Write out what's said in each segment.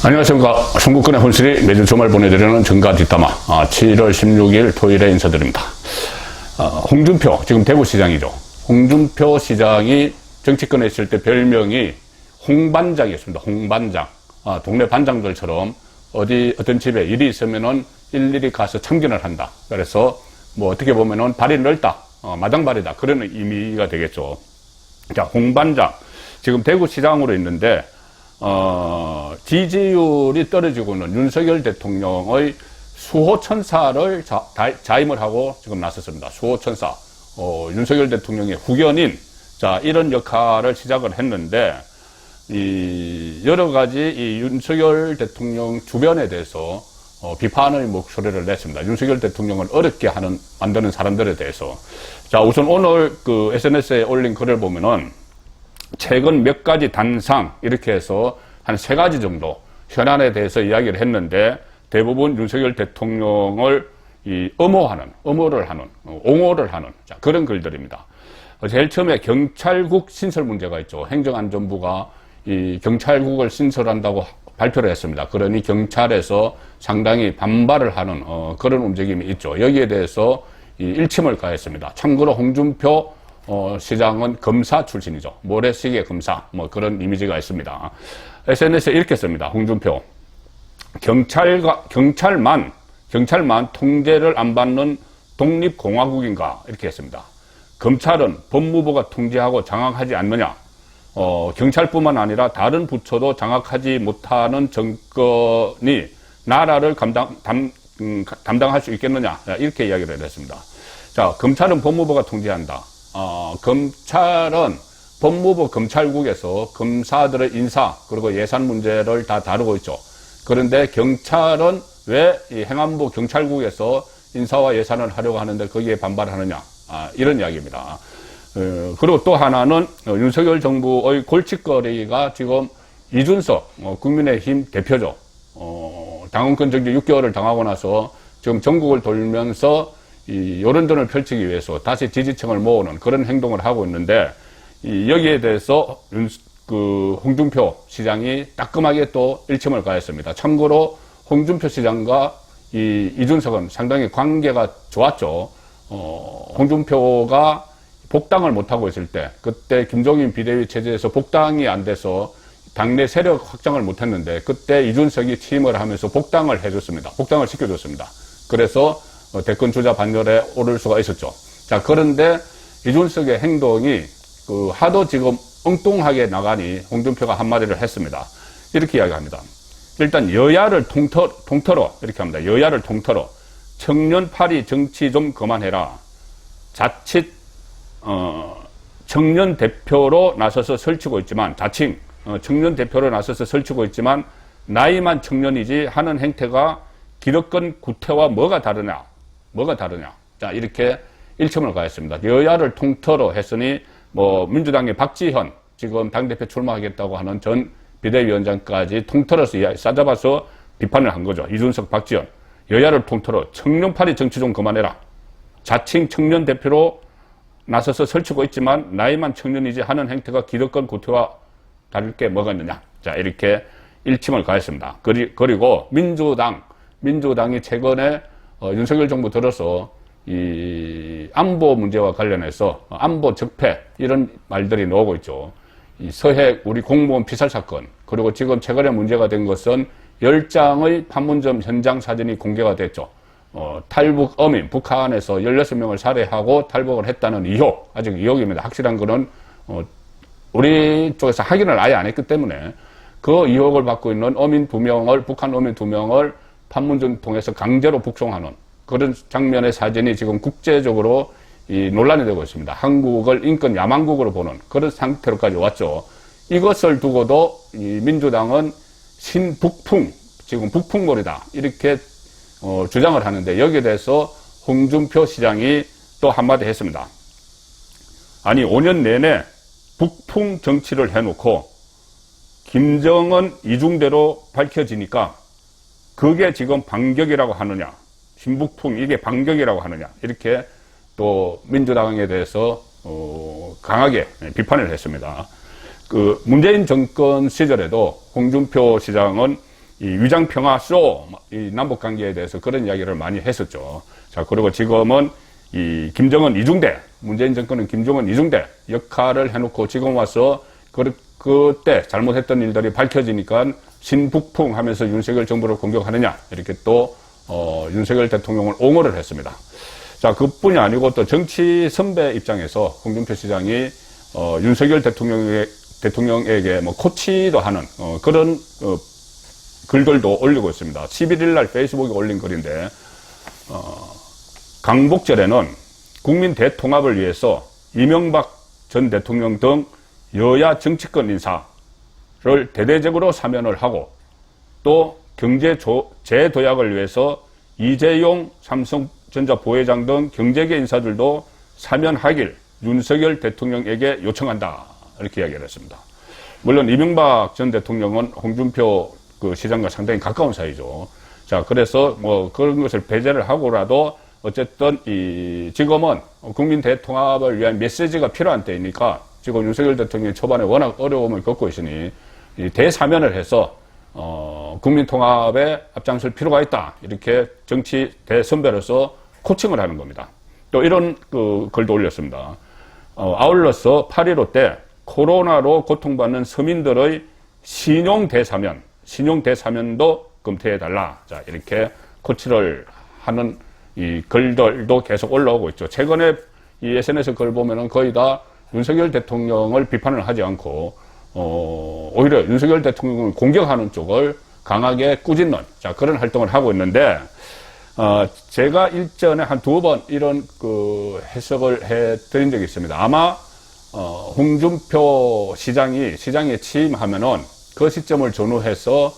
안녕하십니까. 송국근의 혼술이 매주 주말 보내드리는 정가 뒷담화 7월 16일 토요일에 인사드립니다. 홍준표, 지금 대구시장이죠. 홍준표 시장이 정치권에 있을 때 별명이 홍반장이었습니다. 홍반장. 동네 반장들처럼 어떤 집에 일이 있으면은 일일이 가서 참견을 한다. 그래서 뭐 어떻게 보면은 발이 넓다. 마당발이다. 그런 의미가 되겠죠. 자, 홍반장. 지금 대구시장으로 있는데 지지율이 떨어지고는 윤석열 대통령의 수호천사를 자임을 하고 지금 나섰습니다. 수호천사. 윤석열 대통령의 후견인. 자, 이런 역할을 시작을 했는데, 여러 가지 이 윤석열 대통령 주변에 대해서 비판의 목소리를 냈습니다. 윤석열 대통령을 어렵게 만드는 사람들에 대해서. 자, 우선 오늘 그 SNS에 올린 글을 보면은 최근 몇 가지 단상 이렇게 해서 한 3가지 정도 현안에 대해서 이야기를 했는데 대부분 윤석열 대통령을 옹호를 하는 자, 그런 글들입니다. 제일 처음에 경찰국 신설 문제가 있죠. 행정안전부가 이 경찰국을 신설한다고 발표를 했습니다. 그러니 경찰에서 상당히 반발을 하는 그런 움직임이 있죠. 여기에 대해서 일침을 가했습니다. 참고로 홍준표 시장은 검사 출신이죠. 모래시계 검사, 뭐 그런 이미지가 있습니다. SNS에 이렇게 씁니다. 홍준표. 경찰만 통제를 안 받는 독립공화국인가? 이렇게 했습니다. 검찰은 법무부가 통제하고 장악하지 않느냐? 경찰뿐만 아니라 다른 부처도 장악하지 못하는 정권이 나라를 담당할 수 있겠느냐? 이렇게 이야기를 했습니다. 자, 검찰은 법무부가 통제한다. 검찰은 법무부 검찰국에서 검사들의 인사 그리고 예산 문제를 다 다루고 있죠. 그런데 경찰은 왜 이 행안부 경찰국에서 인사와 예산을 하려고 하는데 거기에 반발하느냐. 이런 이야기입니다. 그리고 또 하나는 윤석열 정부의 골칫거리가 지금 이준석 국민의힘 대표죠. 당원권 정지 6개월을 당하고 나서 지금 전국을 돌면서 이 여론전을 펼치기 위해서 다시 지지층을 모으는 그런 행동을 하고 있는데 여기에 대해서 홍준표 시장이 따끔하게 또 일침을 가했습니다. 참고로 홍준표 시장과 이준석은 상당히 관계가 좋았죠. 홍준표가 복당을 못하고 있을 때 그때 김종인 비대위 체제에서 복당이 안 돼서 당내 세력 확장을 못했는데 그때 이준석이 취임을 하면서 복당을 해줬습니다. 복당을 시켜줬습니다. 그래서 대권 주자 반열에 오를 수가 있었죠. 자, 그런데 이준석의 행동이 하도 지금 엉뚱하게 나가니 홍준표가 한마디를 했습니다. 이렇게 이야기합니다. 일단 여야를 통틀어 이렇게 합니다. 여야를 통틀어 청년 파리 정치 좀 그만해라. 자칫 청년 대표로 나서서 설치고 있지만 자칭 청년 대표로 나서서 설치고 있지만 나이만 청년이지 하는 행태가 기득권 구태와 뭐가 다르냐. 자, 이렇게 일침을 가했습니다. 여야를 통틀어 했으니, 민주당의 박지현, 지금 당대표 출마하겠다고 하는 전 비대위원장까지 통틀어서 싸잡아서 비판을 한 거죠. 이준석, 박지현. 여야를 통틀어 청년파리 정치 좀 그만해라. 자칭 청년 대표로 나서서 설치고 있지만, 나이만 청년이지 하는 행태가 기득권 구태와 다를 게 뭐가 있느냐. 자, 이렇게 일침을 가했습니다. 그리고 민주당이 최근에 윤석열 정부 들어서 이 안보 문제와 관련해서 안보 적폐 이런 말들이 나오고 있죠. 이 서해 우리 공무원 피살 사건 그리고 지금 최근에 문제가 된 것은 10장의 판문점 현장 사진이 공개가 됐죠. 탈북 어민 북한에서 16명을 살해하고 탈북을 했다는 의혹 아직 의혹입니다. 확실한 거는 우리 쪽에서 확인을 아예 안 했기 때문에 그 의혹을 받고 있는 북한 어민 2명을 판문점 통해서 강제로 북송하는 그런 장면의 사진이 지금 국제적으로 논란이 되고 있습니다. 한국을 인권 야망국으로 보는 그런 상태로까지 왔죠. 이것을 두고도 민주당은 신북풍, 지금 북풍몰이다 이렇게 주장을 하는데 여기에 대해서 홍준표 시장이 또 한마디 했습니다. 아니 5년 내내 북풍 정치를 해놓고 김정은 이중대로 밝혀지니까 그게 지금 반격이라고 하느냐. 신북풍 이게 반격이라고 하느냐. 이렇게 또 민주당에 대해서 강하게 비판을 했습니다. 문재인 정권 시절에도 홍준표 시장은 이 위장평화 이 남북관계에 대해서 그런 이야기를 많이 했었죠. 자, 그리고 지금은 이 김정은 이중대, 문재인 정권은 김정은 이중대 역할을 해놓고 지금 와서 그때 잘못했던 일들이 밝혀지니까 신북풍 하면서 윤석열 정부를 공격하느냐, 이렇게 또, 윤석열 대통령을 옹호를 했습니다. 자, 그뿐이 아니고 또 정치 선배 입장에서 홍준표 시장이, 윤석열 대통령에게 뭐 코치도 하는, 그런, 글들도 올리고 있습니다. 11일 날 페이스북에 올린 글인데, 강복절에는 국민 대통합을 위해서 이명박 전 대통령 등 여야 정치권 인사를 대대적으로 사면을 하고 또 경제 재도약을 위해서 이재용 삼성전자 부회장 등 경제계 인사들도 사면하길 윤석열 대통령에게 요청한다. 이렇게 이야기를 했습니다. 물론 이명박 전 대통령은 홍준표 그 시장과 상당히 가까운 사이죠. 자, 그래서 뭐 그런 것을 배제를 하고라도 어쨌든 지금은 국민 대통합을 위한 메시지가 필요한 때이니까 지금 윤석열 대통령이 초반에 워낙 어려움을 겪고 있으니 이 대사면을 해서 국민 통합에 앞장설 필요가 있다. 이렇게 정치 대선배로서 코칭을 하는 겁니다. 또 이런 그 글도 올렸습니다. 아울러서 8.15 때 코로나로 고통받는 서민들의 신용 대사면도 검토해달라. 자, 이렇게 코치를 하는 이 글들도 계속 올라오고 있죠. 최근에 이 SNS 글 보면은 거의 다 윤석열 대통령을 비판을 하지 않고, 오히려 윤석열 대통령을 공격하는 쪽을 강하게 꾸짖는, 자, 그런 활동을 하고 있는데, 제가 일전에 한 2번 이런 그 해석을 해 드린 적이 있습니다. 아마, 홍준표 시장에 취임하면은 그 시점을 전후해서,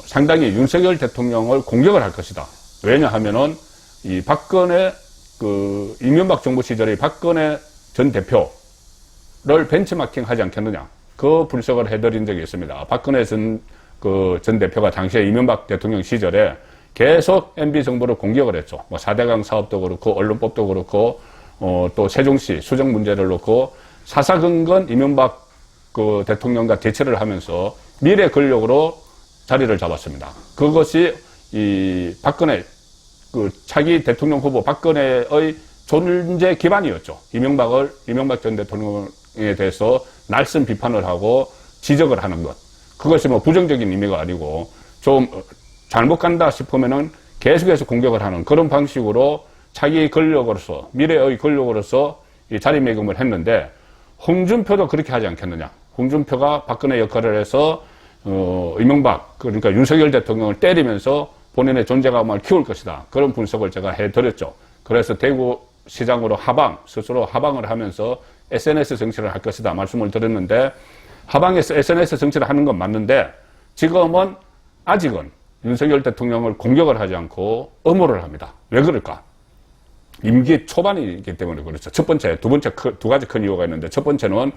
상당히 윤석열 대통령을 공격을 할 것이다. 왜냐하면은, 이 박근혜, 이명박 정부 시절에 박근혜 전 대표를 벤치마킹 하지 않겠느냐. 그 분석을 해드린 적이 있습니다. 박근혜 전 대표가 당시에 이명박 대통령 시절에 계속 MB 정부를 공격을 했죠. 뭐 4대강 사업도 그렇고, 언론법도 그렇고, 또 세종시 수정 문제를 놓고, 사사건건 이명박 대통령과 대치를 하면서 미래 권력으로 자리를 잡았습니다. 그것이 박근혜, 차기 대통령 후보 박근혜의 존재 기반이었죠. 이명박 전 대통령에 대해서 날선 비판을 하고 지적을 하는 것. 그것이 뭐 부정적인 의미가 아니고 좀 잘못 간다 싶으면은 계속해서 공격을 하는 그런 방식으로 차기 권력으로서, 미래의 권력으로서 이 자리매김을 했는데 홍준표도 그렇게 하지 않겠느냐. 홍준표가 박근혜 역할을 해서, 이명박, 그러니까 윤석열 대통령을 때리면서 본인의 존재감을 키울 것이다. 그런 분석을 제가 해드렸죠. 그래서 대구시장으로 스스로 하방을 하면서 SNS 정치를 할 것이다. 말씀을 드렸는데, 하방에서 SNS 정치를 하는 건 맞는데, 지금은 아직은 윤석열 대통령을 공격을 하지 않고 엄호를 합니다. 왜 그럴까? 임기 초반이기 때문에 그렇죠. 두 가지 큰 이유가 있는데, 첫 번째는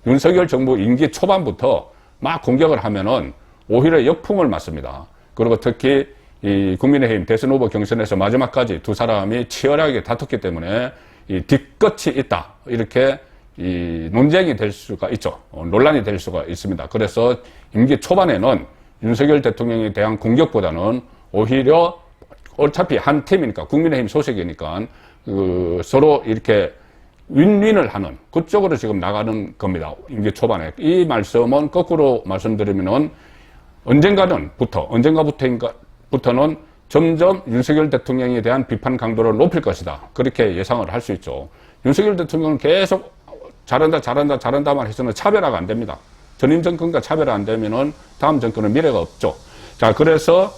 윤석열 정부 임기 초반부터 막 공격을 하면은 오히려 역풍을 맞습니다. 그리고 특히 이 국민의힘 대선 후보 경선에서 마지막까지 두 사람이 치열하게 다퉜기 때문에 이 뒤끝이 있다. 이렇게 이 논쟁이 될 수가 있죠. 논란이 될 수가 있습니다. 그래서 임기 초반에는 윤석열 대통령에 대한 공격보다는 오히려 어차피 한 팀이니까 국민의힘 소속이니까 서로 이렇게 윈윈을 하는 그쪽으로 지금 나가는 겁니다. 임기 초반에. 이 말씀은 거꾸로 말씀드리면은 언젠가부터는 점점 윤석열 대통령에 대한 비판 강도를 높일 것이다. 그렇게 예상을 할 수 있죠. 윤석열 대통령은 계속 잘한다만 해서는 차별화가 안 됩니다. 전임 정권과 차별화 안 되면은 다음 정권은 미래가 없죠. 자, 그래서,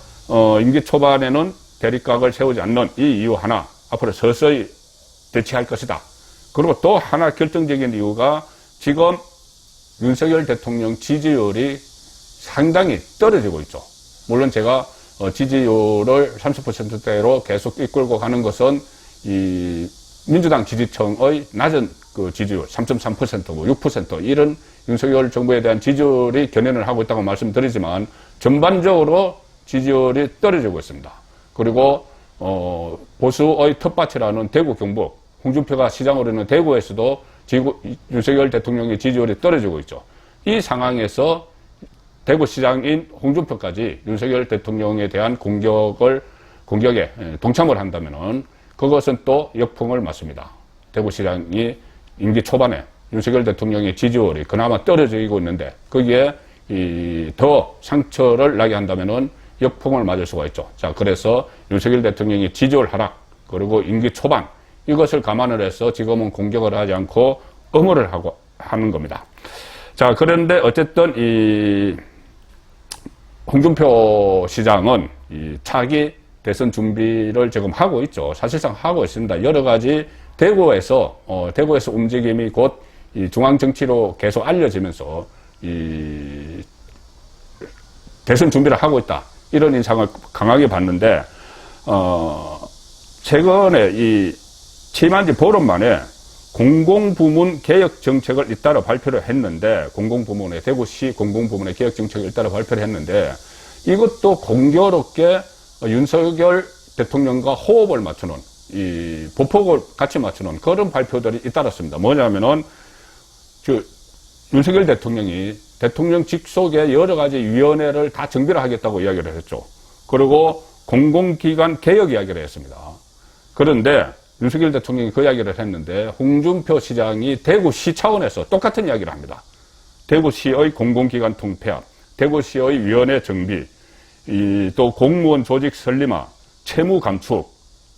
임기 초반에는 대립각을 세우지 않는 이 이유 하나, 앞으로 서서히 대치할 것이다. 그리고 또 하나 결정적인 이유가 지금 윤석열 대통령 지지율이 상당히 떨어지고 있죠. 물론 제가 지지율을 30%대로 계속 이끌고 가는 것은 이 민주당 지지층의 낮은 그 지지율 3.3%, 뭐 6% 이런 윤석열 정부에 대한 지지율이 견인을 하고 있다고 말씀드리지만 전반적으로 지지율이 떨어지고 있습니다. 그리고 보수의 텃밭이라는 대구 경북 홍준표가 시장으로 있는 대구에서도 윤석열 대통령의 지지율이 떨어지고 있죠. 이 상황에서 대구시장인 홍준표까지 윤석열 대통령에 대한 공격에 동참을 한다면은 그것은 또 역풍을 맞습니다. 대구시장이 임기 초반에 윤석열 대통령의 지지율이 그나마 떨어지고 있는데 거기에 더 상처를 나게 한다면은 역풍을 맞을 수가 있죠. 자, 그래서 윤석열 대통령의 지지율 하락, 그리고 임기 초반, 이것을 감안을 해서 지금은 공격을 하지 않고 엄호를 하는 겁니다. 자, 그런데 어쨌든 이 홍준표 시장은 이 차기 대선 준비를 지금 하고 있죠. 사실상 하고 있습니다. 여러 가지 대구에서 움직임이 곧 이 중앙 정치로 계속 알려지면서 이 대선 준비를 하고 있다. 이런 인상을 강하게 받는데, 최근에 이 취임한 지 보름 만에 공공부문 개혁 정책을 잇따라 발표를 했는데, 대구시 공공부문의 개혁 정책을 잇따라 발표를 했는데, 이것도 공교롭게 윤석열 대통령과 호흡을 맞추는, 이 보폭을 같이 맞추는 그런 발표들이 잇따랐습니다. 뭐냐면은, 윤석열 대통령이 대통령 직속의 여러 가지 위원회를 다 정비를 하겠다고 이야기를 했죠. 그리고 공공기관 개혁 이야기를 했습니다. 그런데 윤석열 대통령이 그 이야기를 했는데 홍준표 시장이 대구시 차원에서 똑같은 이야기를 합니다. 대구시의 공공기관 통폐합, 대구시의 위원회 정비, 또 공무원 조직 설림화, 채무 감축.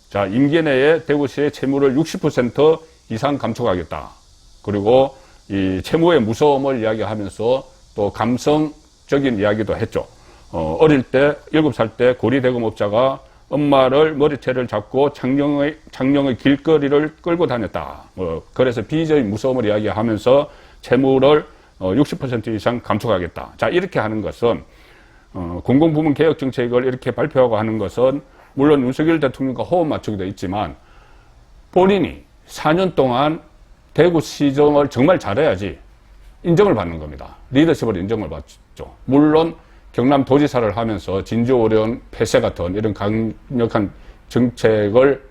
자, 임기 내에 대구시의 채무를 60% 이상 감축하겠다. 그리고 이 채무의 무서움을 이야기하면서 또 감성적인 이야기도 했죠. 어릴 때 7살 때 고리대금업자가 엄마를 머리채를 잡고 창녕의 길거리를 끌고 다녔다. 그래서 빚의 무서움을 이야기하면서 채무를 60% 이상 감축하겠다. 자, 이렇게 하는 것은 공공부문 개혁 정책을 이렇게 발표하고 하는 것은 물론 윤석열 대통령과 호흡 맞추기도 있지만 본인이 4년 동안 대구시정을 정말 잘해야지 인정을 받는 겁니다. 리더십을 인정을 받죠. 물론 경남도지사를 하면서 진주오령 폐쇄 같은 이런 강력한 정책을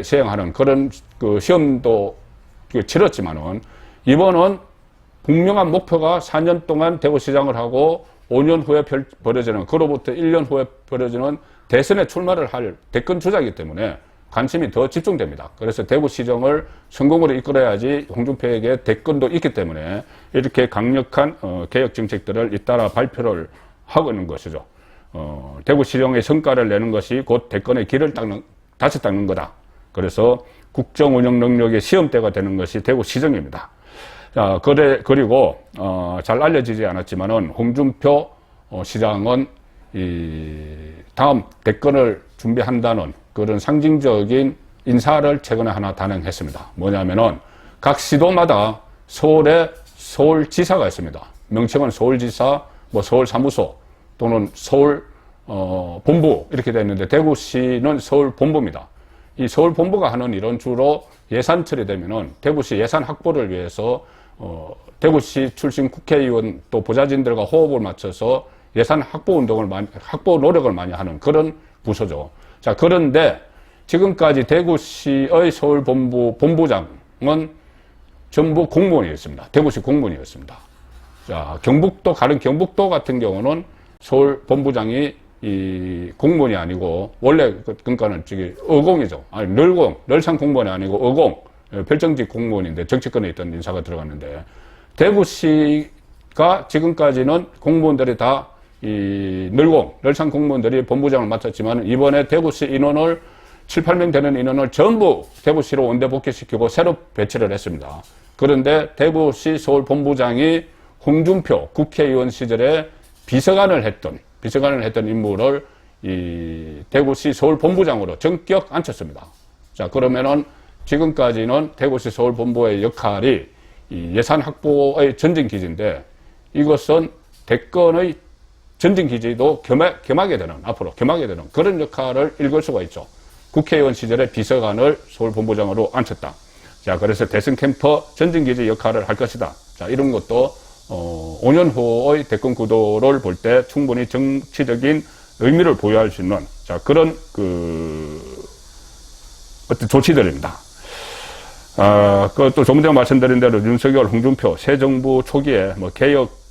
시행하는 그런 그 시험도 치렀지만은 이번은 분명한 목표가 4년 동안 대구시장을 하고 5년 후에 벌어지는, 그로부터 1년 후에 벌어지는 대선에 출마를 할 대권 주자이기 때문에 관심이 더 집중됩니다. 그래서 대구시정을 성공으로 이끌어야지 홍준표에게 대권도 있기 때문에 이렇게 강력한 개혁 정책들을 잇따라 발표를 하고 있는 것이죠. 대구시정의 성과를 내는 것이 곧 대권의 길을 다시 닦는 거다. 그래서 국정 운영 능력의 시험대가 되는 것이 대구시정입니다. 자, 그리고 잘 알려지지 않았지만은 홍준표 시장은 다음 대권을 준비한다는 그런 상징적인 인사를 최근에 하나 단행했습니다. 뭐냐면은 각 시도마다 서울에 서울지사가 있습니다. 명칭은 서울지사, 서울사무소 또는 서울 본부 이렇게 되어 있는데 대구시는 서울본부입니다. 이 서울본부가 하는 일은 주로 예산 처리되면은 대구시 예산 확보를 위해서 대구시 출신 국회의원 또 보좌진들과 호흡을 맞춰서 예산 확보 노력을 많이 하는 그런 부서죠. 자, 그런데 지금까지 대구시의 본부장은 전부 공무원이었습니다. 대구시 공무원이었습니다. 자, 다른 경북도 같은 경우는 서울 본부장이 공무원이 아니고, 원래, 그러니까는 의공이죠. 아니, 널상 공무원이 아니고 의공, 별정직 공무원인데 정치권에 있던 인사가 들어갔는데, 대구시가 지금까지는 공무원들이 다 널상 공무원들이 본부장을 맡았지만 이번에 대구시 인원을 7, 8명 되는 인원을 전부 대구시로 원대 복귀시키고 새로 배치를 했습니다. 그런데 대구시 서울본부장이 홍준표 국회의원 시절에 비서관을 했던 인물을 대구시 서울본부장으로 전격 앉혔습니다. 자, 그러면은 지금까지는 대구시 서울본부의 역할이 예산 확보의 전진기지인데 이것은 대권의 전진기지도 앞으로 겸하게 되는 그런 역할을 읽을 수가 있죠. 국회의원 시절에 비서관을 서울본부장으로 앉혔다. 자, 그래서 대선 캠퍼 전진기지 역할을 할 것이다. 자, 이런 것도 5년 후의 대권 구도를 볼 때 충분히 정치적인 의미를 부여할 수 있는 그런 어떤 조치들입니다. 그것도 조금 전에 말씀드린 대로 윤석열, 홍준표 새 정부 초기에 개혁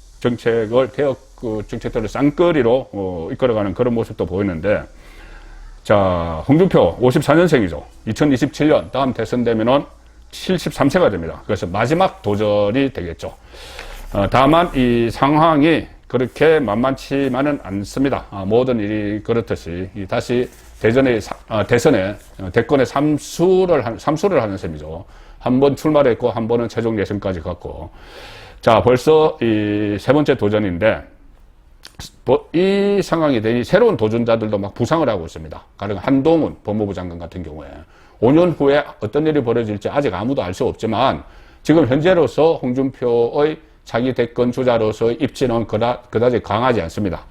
그 정책들을 쌍끌이로 이끌어가는 그런 모습도 보이는데, 자, 홍준표 54년생이죠. 2027년 다음 대선 되면은 73세가 됩니다. 그래서 마지막 도전이 되겠죠. 다만 이 상황이 그렇게 만만치만은 않습니다. 모든 일이 그렇듯이 다시 대선에 대권에 삼수를 하는 셈이죠. 한 번 출마를 했고 한 번은 최종 예선까지 갔고, 자, 벌써 이 세 번째 도전인데, 이 상황이 되니 새로운 도전자들도 막 부상을 하고 있습니다. 가령 한동훈 법무부 장관 같은 경우에 5년 후에 어떤 일이 벌어질지 아직 아무도 알 수 없지만, 지금 현재로서 홍준표의 자기 대권 주자로서의 입지는 그다지 강하지 않습니다.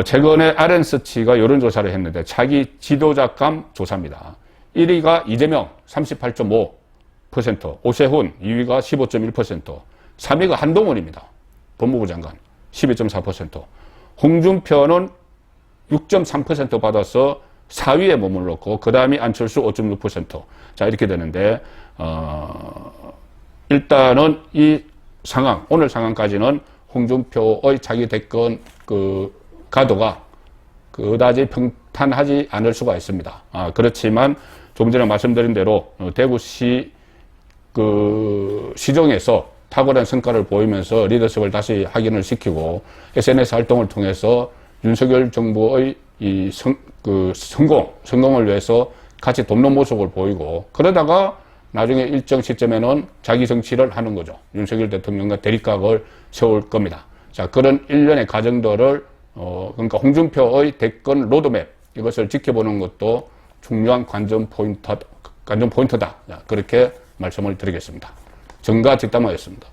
최근에 RN서치가 여론조사를 했는데 자기 지도자감 조사입니다. 1위가 이재명 38.5%, 오세훈 2위가 15.1%, 3위가 한동훈입니다. 법무부 장관 12.4%, 홍준표는 6.3% 받아서 4위에 머물렀고, 그 다음이 안철수 5.6%. 자, 이렇게 되는데, 일단은 이 상황, 오늘 상황까지는 홍준표의 자기 대권 그 가도가 그다지 평탄하지 않을 수가 있습니다. 그렇지만 조금 전에 말씀드린 대로 대구시 그 시정에서 탁월한 성과를 보이면서 리더십을 다시 확인을 시키고 SNS 활동을 통해서 윤석열 정부의 이 성공을 위해서 같이 돕는 모습을 보이고, 그러다가 나중에 일정 시점에는 자기 정치를 하는 거죠. 윤석열 대통령과 대립각을 세울 겁니다. 자, 그런 일련의 과정들을 그러니까 홍준표의 대권 로드맵, 이것을 지켜보는 것도 중요한 관전 포인트다. 그렇게 말씀을 드리겠습니다. 정가 뒷담화였습니다.